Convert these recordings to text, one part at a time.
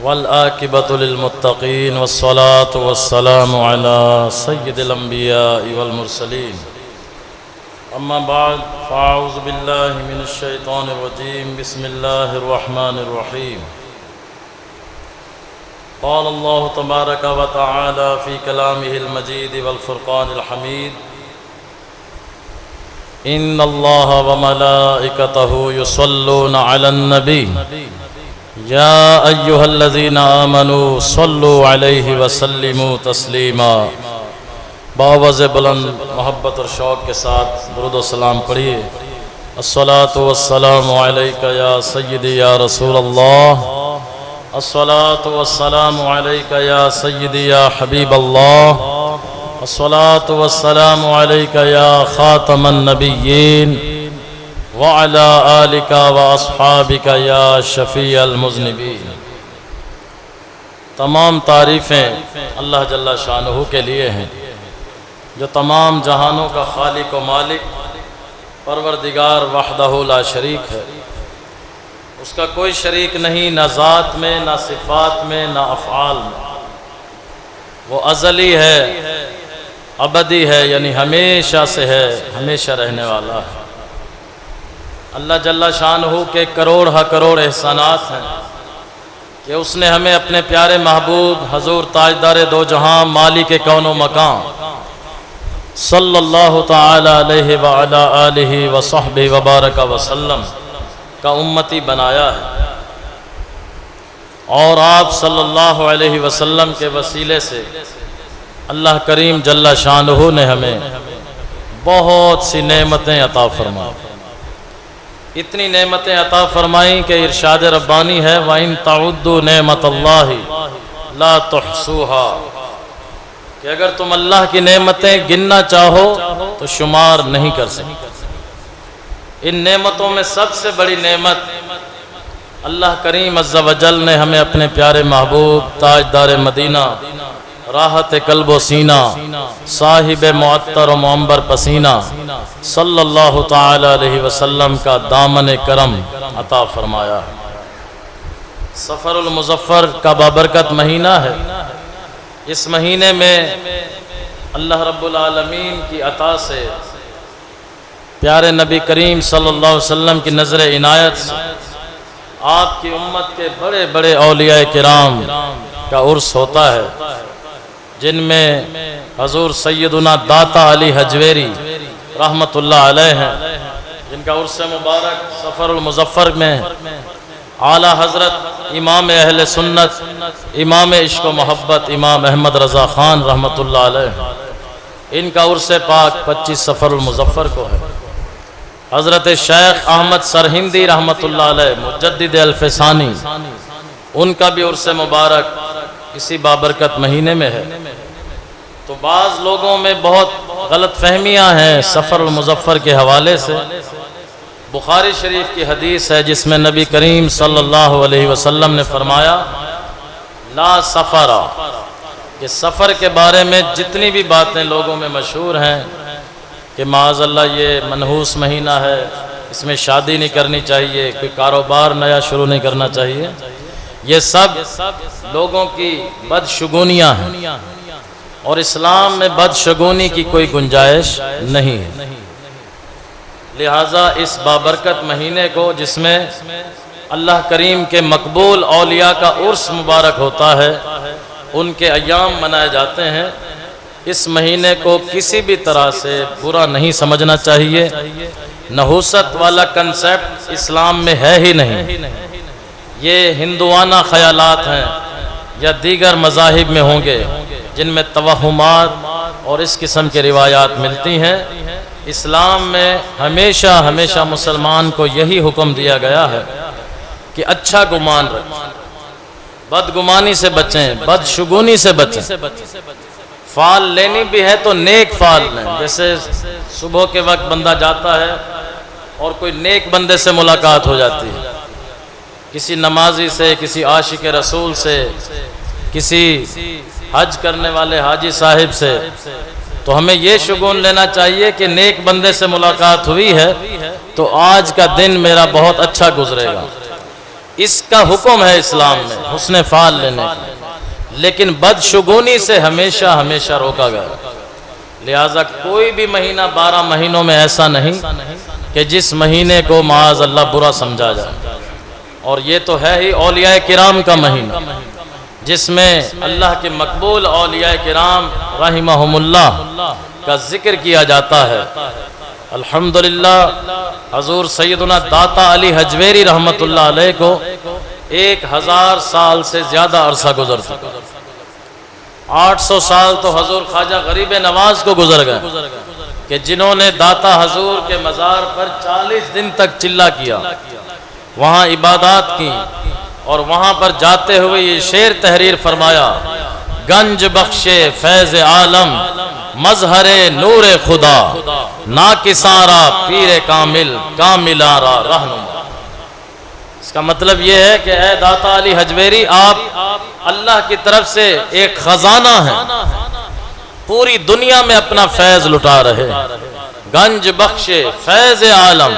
والعاقبۃ للمتقین والصلاة والسلام علی سید الانبیاء والمرسلین اما بعد فاعوذ باللہ من الشیطان الرجیم بسم اللہ الرحمن الرحیم قال اللہ تبارک و تعالی فی کلامہ المجید والفرقان الحمید ان اللہ وملائکتہ یصلون علی النبی یا ایہا الذین آمنوا صلوا علیہ وسلموا تسلیما۔ باوز بلند محبت اور شوق کے ساتھ درود و سلام پڑھیے۔ الصلاۃ والسلام علیک یا سیدی یا رسول اللہ، الصلاۃ والسلام علیک یا سیدی یا حبیب اللہ، الصلاۃ والسلام علیک یا خاتم النبیین وعلی آلک واصحابک یا شفیع المذنبین۔ تمام تعریفیں اللہ جل شانہ کے لیے ہیں جو تمام جہانوں کا خالق و مالک، پروردگار وحدہ لا شریک ہے۔ اس کا کوئی شریک نہیں، نہ ذات میں، نہ صفات میں، نہ افعال میں۔ وہ ازلی ہے، ابدی ہے، یعنی ہمیشہ سے ہے، ہمیشہ رہنے والا ہے۔ اللہ جل شانہ کے کروڑ ہا کروڑ احسانات ہیں کہ اس نے ہمیں اپنے پیارے محبوب حضور تاجدار دو جہاں مالک کون و مکان صلی اللہ تعالی علیہ وعلی آلہ وصحبہ وبارک وسلم کا امتی بنایا ہے، اور آپ صلی اللہ علیہ وسلم کے وسیلے سے اللہ کریم جل شانہ نے ہمیں بہت سی نعمتیں عطا فرمائیں۔ اتنی نعمتیں عطا فرمائیں کہ ارشاد ربانی ہے وَإِن تَعُدُّوا نِعْمَتَ اللَّهِ لَا تُحْصُوهَا، کہ اگر تم اللہ کی نعمتیں گننا چاہو تو شمار نہیں کر سکتے۔ ان نعمتوں میں سب سے بڑی نعمت اللہ کریم عز و جل نے ہمیں اپنے پیارے محبوب تاجدار مدینہ، راحت قلب و سینہ، صاحب معطر و معمبر پسینہ صلی اللہ تعالی علیہ وسلم کا دامن کرم عطا فرمایا ہے۔ سفر المظفر کا بابرکت مہینہ ہے۔ اس مہینے میں اللہ رب العالمین کی عطا سے پیارے نبی کریم صلی اللہ علیہ وسلم کی نظر عنایت سے آپ کی امت کے بڑے بڑے اولیاء کرام کا عرس ہوتا ہے، جن میں حضور سیدنا داتا علی حجویری رحمت اللہ علیہ ہیں، جن کا عرس مبارک سفر المظفر میں اعلیٰ حضرت امام اہل سنت، امام عشق و محبت، امام احمد رضا خان رحمت اللہ علیہ، ان کا عرس پاک 25 سفر المظفر کو ہے۔ حضرت شیخ احمد سرہندی رحمت اللہ علیہ مجدد الفسانی، ان کا بھی عرس مبارک اسی بابرکت مہینے میں ہے۔ تو بعض لوگوں میں بہت غلط فہمیاں ہیں سفر المظفر کے حوالے سے۔ بخاری شریف کی حدیث ہے جس میں نبی کریم صلی اللہ علیہ وسلم نے فرمایا لا سفر، کہ سفر کے بارے میں جتنی بھی باتیں لوگوں میں مشہور ہیں کہ معاذ اللہ یہ منحوس مہینہ ہے، اس میں شادی نہیں کرنی چاہیے، کوئی کاروبار نیا شروع نہیں کرنا چاہیے، یہ سب لوگوں کی بدشگونیاں ہیں، اور اسلام میں بدشگونی کی کوئی گنجائش نہیں ہے۔ لہٰذا اس بابرکت مہینے کو جس میں اللہ کریم کے مقبول اولیاء کا عرس مبارک ہوتا ہے، ان کے ایام منائے جاتے ہیں، اس مہینے کو کسی بھی طرح سے برا نہیں سمجھنا چاہیے۔ نحوست والا کنسیپٹ اسلام میں ہے ہی نہیں، یہ ہندوانہ خیالات ہیں یا دیگر مذاہب میں ہوں گے جن میں توہمات اور اس قسم کی روایات ملتی ہیں۔ اسلام میں ہمیشہ مسلمان کو یہی حکم دیا گیا ہے کہ اچھا گمان رکھیں، بدگمانی سے بچیں، بدشگونی سے بچیں۔ فال لینی بھی ہے تو نیک فال لیں، جیسے صبح کے وقت بندہ جاتا ہے اور کوئی نیک بندے سے ملاقات ہو جاتی ہے، کسی نمازی سے، کسی عاشق رسول سے، کسی حج کرنے والے حاجی صاحب سے، تو ہمیں یہ شگون لینا چاہیے کہ نیک بندے سے ملاقات ہوئی ہے تو آج کا دن میرا بہت اچھا گزرے گا۔ اس کا حکم ہے اسلام میں حسن فعل لینے کا، لیکن بدشگونی سے ہمیشہ ہمیشہ روکا گیا۔ لہذا کوئی بھی مہینہ 12 مہینوں میں ایسا نہیں کہ جس مہینے کو معاذ اللہ برا سمجھا جائے۔ اور یہ تو ہے ہی اولیاء کرام کا مہینہ، جس میں اللہ کے مقبول اولیاء کرام رحمہم اللہ کا ذکر کیا جاتا ہے۔ الحمدللہ حضور سیدنا داتا علی حجویری رحمت اللہ علیہ کو 1000 سال سے زیادہ عرصہ گزر چکا۔ 800 سال تو حضور خواجہ غریب نواز کو گزر گئے کہ جنہوں نے داتا حضور کے مزار پر 40 دن تک چلا کیا، وہاں عبادات کی، اور وہاں پر جاتے ہوئے یہ شعر تحریر فرمایا: گنج بخش فیض عالم مظہر نور خدا، ناکسارا پیر کامل کاملارا رہنما۔ اس کا مطلب یہ ہے کہ اے داتا علی حجویری، آپ اللہ کی طرف سے ایک خزانہ ہیں، پوری دنیا میں اپنا فیض لٹا رہے۔ گنج بخش فیض عالم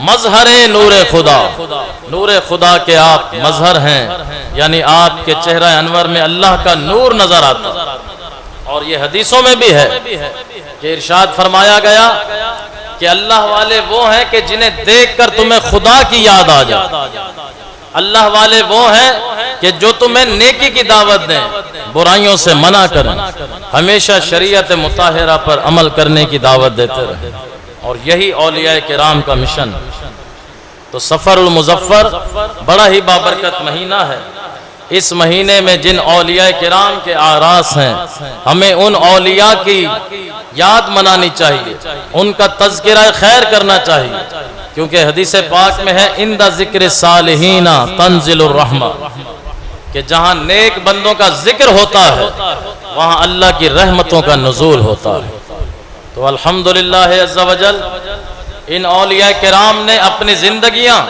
مظہر نور خدا، نور خدا کے آپ مظہر ہیں، یعنی آپ کے چہرہ انور میں اللہ کا نور نظر آتا۔ اور یہ حدیثوں میں بھی ہے کہ ارشاد فرمایا گیا کہ اللہ والے وہ ہیں کہ جنہیں دیکھ کر تمہیں خدا کی یاد آ جائے۔ اللہ والے وہ ہیں کہ جو تمہیں نیکی کی دعوت دیں، برائیوں سے منع کریں، ہمیشہ شریعت مطہرہ پر عمل کرنے کی دعوت دیتے رہیں۔ اور یہی اولیاء کرام کا مشن۔ تو سفر المظفر بڑا ہی بابرکت مہینہ ہے۔ اس مہینے میں جن اولیاء کرام کے اعراس ہیں، ہمیں ان اولیاء کی یاد منانی چاہیے، ان کا تذکرہ خیر کرنا چاہیے، کیونکہ حدیث پاک میں ہے عند ذکر صالحین تنزل الرحمہ، کہ جہاں نیک بندوں کا ذکر ہوتا ہے وہاں اللہ کی رحمتوں کا نزول ہوتا ہے۔ تو الحمدللہ عز و جل ان اولیاء کرام نے اپنی زندگیاں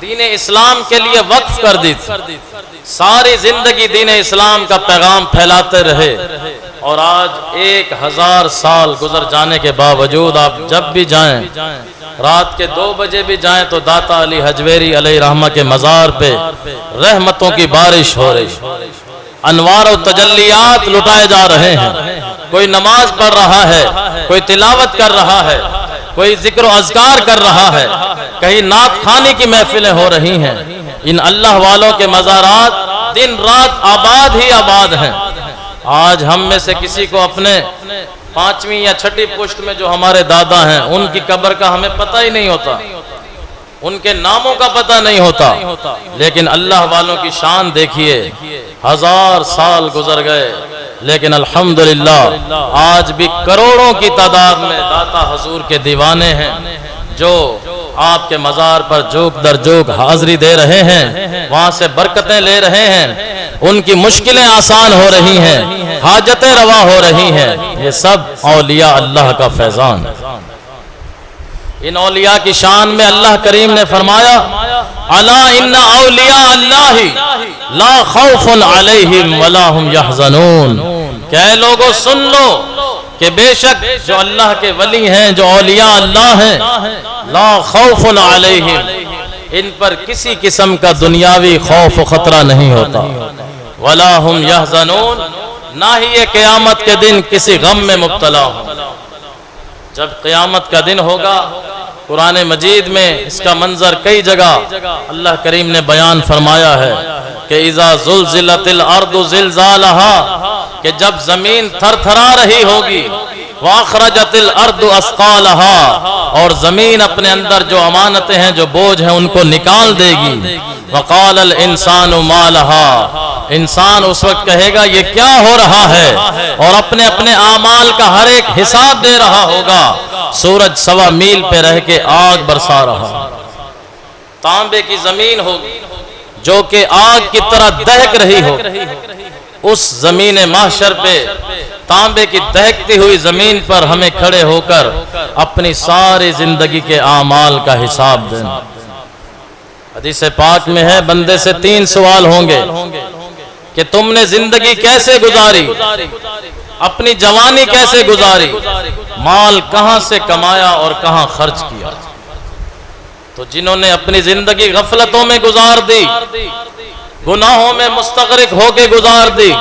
دین اسلام کے لیے وقف کر دی تھی، ساری زندگی دین اسلام کا پیغام پھیلاتے رہے، اور آج 1000 سال گزر جانے کے باوجود آپ جب بھی جائیں، رات کے 2 بجے بھی جائیں، تو داتا علی حجویری علیہ رحمہ کے مزار پہ رحمتوں کی بارش ہو رہی، انوار و تجلیات لٹائے جا رہے ہیں۔ کوئی نماز پڑھ رہا ہے، کوئی تلاوت کر رہا ہے، کوئی ذکر و اذکار کر رہا ہے، کہیں نعت خوانی کی محفلیں ہو رہی ہیں۔ ان اللہ والوں کے مزارات دن رات آباد ہی آباد ہیں۔ آج ہم میں سے کسی کو اپنے 5ویں یا 6ٹھی پشت میں جو ہمارے دادا ہیں ان کی قبر کا ہمیں پتہ ہی نہیں ہوتا، ان کے ناموں کا پتہ نہیں ہوتا، لیکن اللہ والوں کی شان دیکھیے، 1000 سال گزر گئے، لیکن الحمدللہ آج بھی کروڑوں کی تعداد میں داتا حضور کے دیوانے ہیں جو آپ کے مزار پر جوک در جوک حاضری دے رہے ہیں، وہاں سے برکتیں لے رہے ہیں، ان کی مشکلیں آسان ہو رہی ہیں، حاجتیں روا ہو رہی ہیں۔ یہ سب اولیاء اللہ کا فیضان ہے۔ ان اولیاء کی شان میں اللہ کریم نے فرمایا: الا ان اولیاء اللہ لا خوف علیہم ولا هم یحزنون، کہ اے لوگو سن لو کہ بے شک جو اللہ کے ولی ہیں، جو اولیاء اللہ ہیں، لا خوف علیہم، ان پر کسی قسم کا دنیاوی خوف و خطرہ نہیں ہوتا، ولا هم یحزنون، نہ ہی یہ قیامت کے دن کسی غم میں مبتلا ہوں۔ جب قیامت کا دن ہوگا، قرآن مجید میں اس کا منظر کئی جگہ اللہ کریم نے بیان فرمایا ہے کہ اذا زلزلت الارض زلزالها، کہ جب زمین تھر تھرا رہی ہوگی، واخرجت الارض اثقالها، اور زمین اپنے اندر جو امانتیں ہیں، جو بوجھ ہیں، ان کو نکال دے گی، وقال الانسان ما لها، انسان اس وقت کہے گا یہ کیا ہو رہا ہے، اور اپنے اپنے اعمال کا ہر ایک حساب دے رہا ہوگا۔ سورج 1.25 میل پہ رہ کے آگ برسا رہا، تانبے کی زمین ہوگی جو کہ آگ کی طرح دہک رہی ہو، اس زمین محشر پہ تانبے کی دہکتی ہوئی زمین پر ہمیں کھڑے ہو کر اپنی ساری زندگی کے اعمال کا حساب دینا۔ حدیث پاک میں ہے بندے سے 3 سوال ہوں گے کہ تم نے زندگی کیسے گزاری، اپنی جوانی کیسے گزاری، مال کہاں سے کمایا اور کہاں خرچ کیا۔ تو جنہوں نے اپنی زندگی غفلتوں میں گزار دی، گناہوں میں مستغرق ہو کے گزار دی،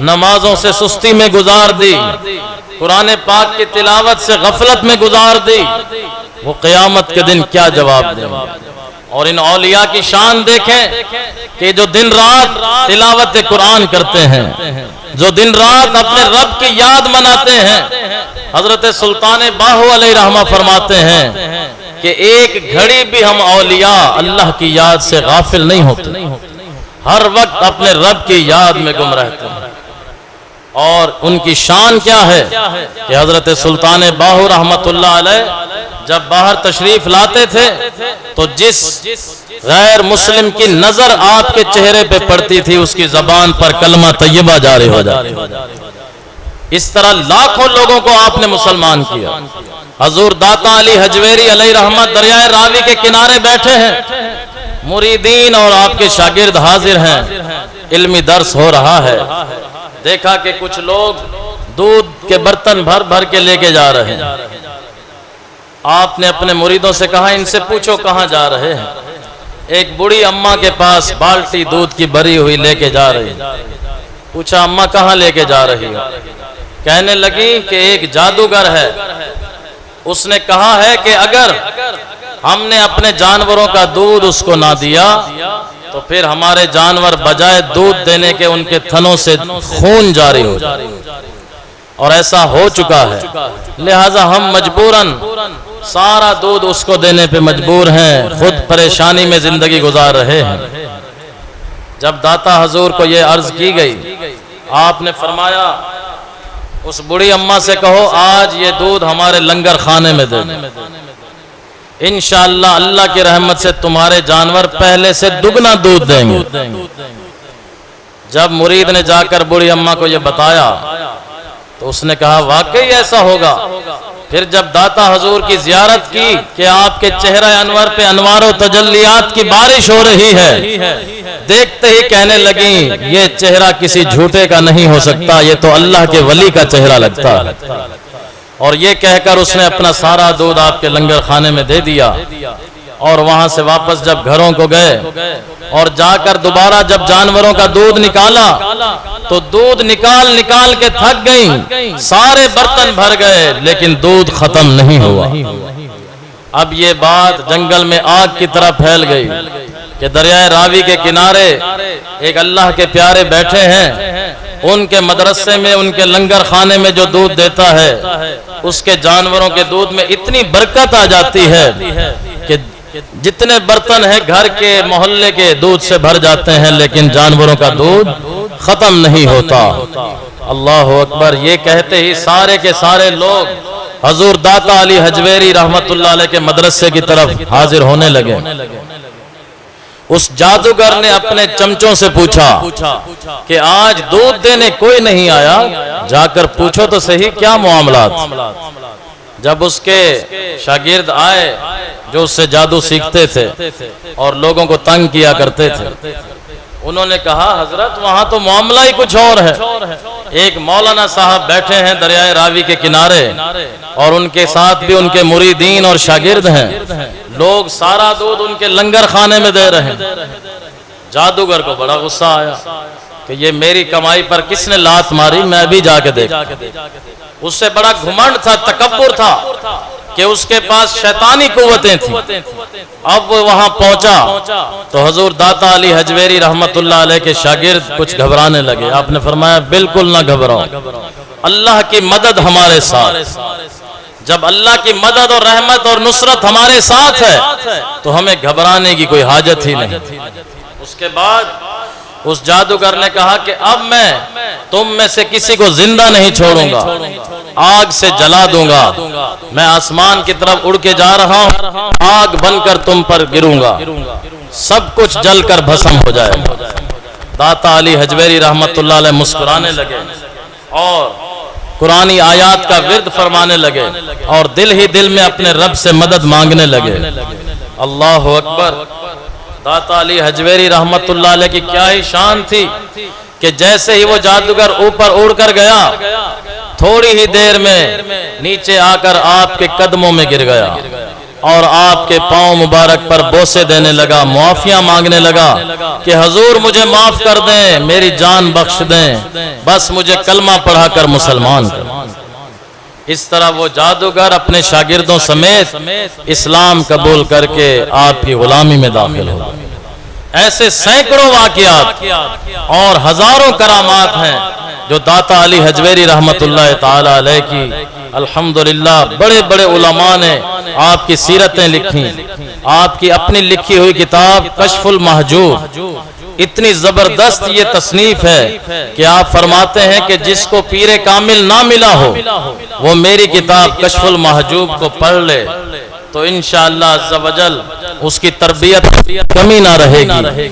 نمازوں سے سستی میں گزار دی، قرآن پاک کی تلاوت سے غفلت میں گزار دی، وہ قیامت کے دن کیا جواب دیں؟ اور ان اولیاء کی شان دیکھیں کہ جو دن رات تلاوت قرآن کرتے ہیں، جو دن رات اپنے رب کی یاد مناتے ہیں۔ حضرت سلطان باہو علیہ رحمہ فرماتے ہیں کہ ایک گھڑی بھی ہم اولیاء اللہ کی یاد سے غافل نہیں ہوتے، ہر وقت اپنے رب کی یاد میں گم رہتے ہیں۔ اور ان کی شان کیا ہے کہ حضرت سلطان باہو رحمت اللہ علیہ جب باہر تشریف لاتے تھے تو جس غیر مسلم کی نظر آپ کے چہرے پہ پڑتی تھی اس کی زبان پر کلمہ طیبہ جاری ہو جاتی۔ اس طرح لاکھوں لوگوں کو آپ نے مسلمان کیا۔ حضور داتا علی حجویری علیہ رحمت دریائے راوی کے کنارے بیٹھے ہیں، مریدین اور آپ کے شاگرد حاضر ہیں، علمی درس ہو رہا ہے۔ دیکھا کہ کچھ لوگ دودھ کے برتن بھر بھر کے لے کے جا رہے ہیں۔ آپ نے اپنے مریدوں سے کہا ان سے پوچھو کہاں جا رہے ہیں؟ ایک بڑی اماں کے پاس بالٹی دودھ کی بھری ہوئی لے کے جا رہی، پوچھا اماں کہاں لے کے جا رہی ہو؟ کہنے لگی کہ ایک جادوگر ہے، اس نے کہا ہے کہ اگر ہم نے اپنے جانوروں کا دودھ اس کو نہ دیا تو پھر ہمارے جانور بجائے دودھ دینے کے ان کے تھنوں سے خون جاری ہو جائے، اور ایسا ہو چکا ہے، لہذا ہم مجبوراً سارا دودھ اس کو دینے پہ مجبور ہیں، خود پریشانی میں زندگی گزار رہے ہیں۔ جب داتا حضور کو یہ عرض کی گئی، آپ نے فرمایا اس بڑی اماں سے کہو آج یہ دودھ ہمارے لنگر خانے میں دے دیں، انشاءاللہ اللہ کی رحمت سے تمہارے جانور پہلے سے دگنا دودھ دیں گے۔ جب مرید نے جا کر بڑی اماں کو یہ بتایا تو اس نے کہا واقعی ایسا ہوگا۔ پھر جب داتا حضور کی زیارت کی کہ آپ کے چہرہ انور پہ انوار و تجلیات کی بارش ہو رہی ہے، دیکھتے ہی کہنے لگیں یہ چہرہ کسی جھوٹے کا نہیں ہو سکتا، یہ تو اللہ کے ولی کا چہرہ لگتا ہے۔ اور یہ کہہ کر اس نے اپنا سارا دودھ آپ کے لنگر خانے میں دے دیا، اور وہاں سے واپس جب گھروں کو گئے اور جا کر دوبارہ جب جانوروں کا دودھ نکالا تو دودھ نکال کے تھک گئیں، سارے برتن بھر گئے لیکن دودھ ختم نہیں ہوا۔ اب یہ بات جنگل میں آگ کی طرح پھیل گئی کہ دریائے راوی کے کنارے ایک اللہ کے پیارے بیٹھے ہیں، ان کے مدرسے میں ان کے لنگر خانے میں جو دودھ دیتا ہے اس کے جانوروں کے دودھ میں اتنی برکت آ جاتی ہے کہ جتنے برتن ہیں گھر کے محلے کے دودھ سے بھر جاتے ہیں لیکن جانوروں کا دودھ ختم نہیں ہوتا۔ اللہ اکبر۔ یہ کہتے ہی سارے کے سارے لوگ حضور داتا علی حجویری رحمت اللہ علیہ کے مدرسے کی طرف حاضر ہونے لگے۔ اس جادوگر نے اپنے چمچوں سے پوچھا کہ آج دودھ دینے کوئی نہیں آیا، جا کر پوچھو تو صحیح کیا معاملات۔ جب اس کے شاگرد آئے جو اس سے جادو سیکھتے تھے اور لوگوں کو تنگ کیا کرتے تھے، انہوں نے کہا حضرت وہاں تو معاملہ ہی کچھ اور ہے۔ ایک مولانا صاحب بیٹھے ہیں دریائے راوی کے کنارے اور ان کے ساتھ بھی ان کے مریدین اور شاگرد ہیں، لوگ سارا دودھ ان کے لنگر خانے میں دے رہے ہیں۔ جادوگر کو بڑا غصہ آیا کہ یہ میری کمائی پر کس نے لات ماری، میں بھی جا کے دیکھتا۔ اس سے بڑا گھمنڈ تھا، تکبر تھا کہ اس کے پاس شیطانی قوتیں تھیں۔ اب وہ وہاں پہنچا تو حضور داتا علی حجویری رحمت اللہ علیہ کے شاگرد کچھ گھبرانے لگے۔ آپ نے فرمایا بالکل نہ گھبراؤ، اللہ کی مدد ہمارے ساتھ۔ جب اللہ کی مدد اور رحمت اور نصرت ہمارے ساتھ ہے تو ہمیں گھبرانے کی کوئی حاجت ہی نہیں۔ اس کے بعد اس جادوگر نے کہا کہ اب میں تم میں سے کسی کو زندہ نہیں چھوڑوں گا، آگ سے جلا دوں گا۔ میں آسمان کی طرف اڑ کے جا رہا ہوں، آگ بن کر تم پر گروں گا، سب کچھ جل کر بھسم ہو جائے۔ داتا علی حجویری رحمت اللہ علیہ مسکرانے لگے اور قرآنی آیات کا ورد فرمانے لگے اور دل ہی دل میں اپنے رب سے مدد مانگنے لگے۔ اللہ اکبر۔ داتا علی حجویری رحمت اللہ علیہ کی کیا ہی شان تھی کہ جیسے ہی وہ جادوگر اوپر اڑ کر گیا تھوڑی ہی دیر میں نیچے آ کر آپ کے قدموں میں گر گیا۔ اور آپ کے پاؤں مبارک پر بوسے دینے لگا، معافیاں مانگنے لگا کہ حضور مجھے معاف کر دیں، میری جان بخش دیں، بس مجھے کلمہ پڑھا کر مسلمان کر۔ اس طرح وہ جادوگر اپنے شاگردوں سمیت اسلام قبول کر کے آپ کی غلامی میں داخل ہو گئے۔ ایسے سینکڑوں واقعات اور ہزاروں کرامات ہیں جو داتا علی حجویری رحمت اللہ تعالی علیہ کی الحمدللہ بڑے بڑے علماء نے آپ کی سیرتیں لکھی۔ آپ کی اپنی لکھی ہوئی کتاب کشف المحجوب اتنی زبردست یہ تصنیف ہے کہ آپ فرماتے ہیں کہ جس کو پیر کامل نہ ملا ہو وہ میری کتاب کشف المحجوب کو پڑھ لے تو انشاءاللہ عز و جل اس کی تربیت کمی نہ رہے گی۔